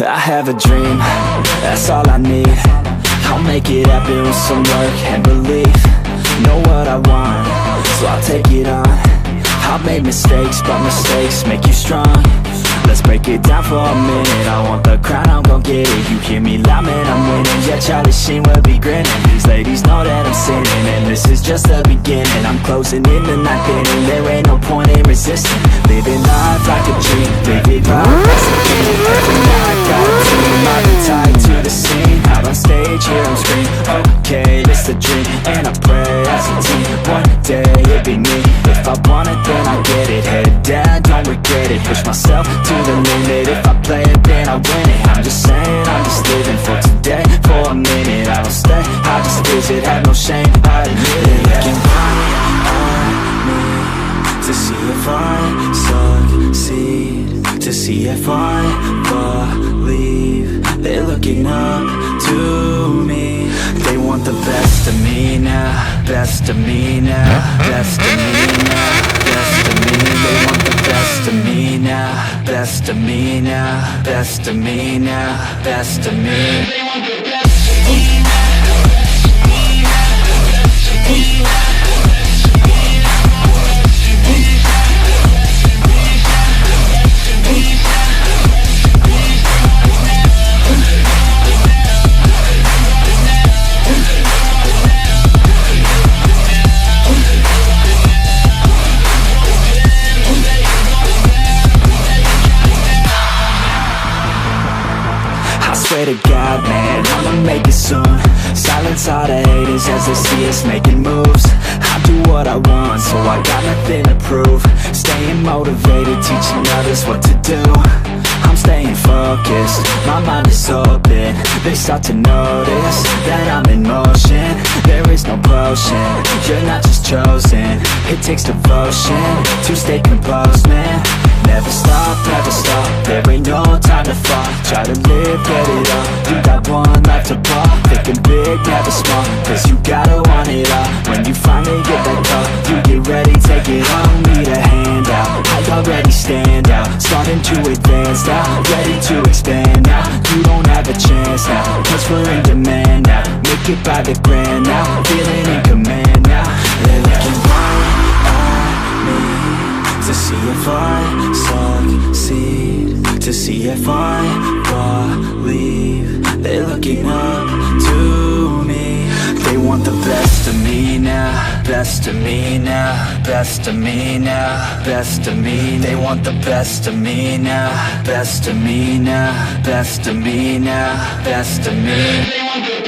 I have a dream, that's all I need. I'll make it happen with some work and belief. Know what I want, so I'll take it on. I've made mistakes, but mistakes make you strong. Let's break it down for a minute. I want the crown, I'm gon' get it. You hear me loud, man, I'm winning. Yeah, Charlie Sheen will be grinning. These ladies know that I'm sinning, and this is just the beginning. I'm closing in the night inning. There ain't no point in resisting. Living life like a dream, live it right, that's the key. Every night, got a team, I've been tied to the scene. Out on stage, here I'm screaming, okay, this the dream. And I pray as a team, one day it'll be me. If I want it, then I get it. Head down, don't regret it. Push myself to the limit. If I play it, then I win it. I'm just saying, I'm just living for today. For a minute, I don't stay, I just visit. Have no shame, I admit it. Looking right at me to see if I succeed, to see if I believe. They're looking up to me. They want the best of me now, best of me now, best of me now, best of me. They want the best of me now, best of me now, best of me now, best of me. They want the best of me now. Swear to God, man, I'ma make it soon. Silence all the haters as they see us making moves. I do what I want, so I got nothing to prove. Staying motivated, teaching others what to do. I'm staying focused, my mind is open. They start to notice that I'm in motion. There is no potion, you're not just chosen. It takes devotion to stay composed, man. Never stop, there ain't no time to fall. Try to live, get it up, you got one life to ball. Thinking big, never small, cause you gotta want it all. When you finally get that call, you get ready, take it on. Need a handout, I already stand out. Starting to advance now, ready to expand now. You don't have a chance now, cause we're in demand now. Make it by the grand now, feeling in command now. They're looking right at me to see if I succeed, to see if I believe. They're looking up to me. They want the best of me now, best of me now, best of me now, best of me. They want the best of me now, best of me now, best of me now, best of me. They want the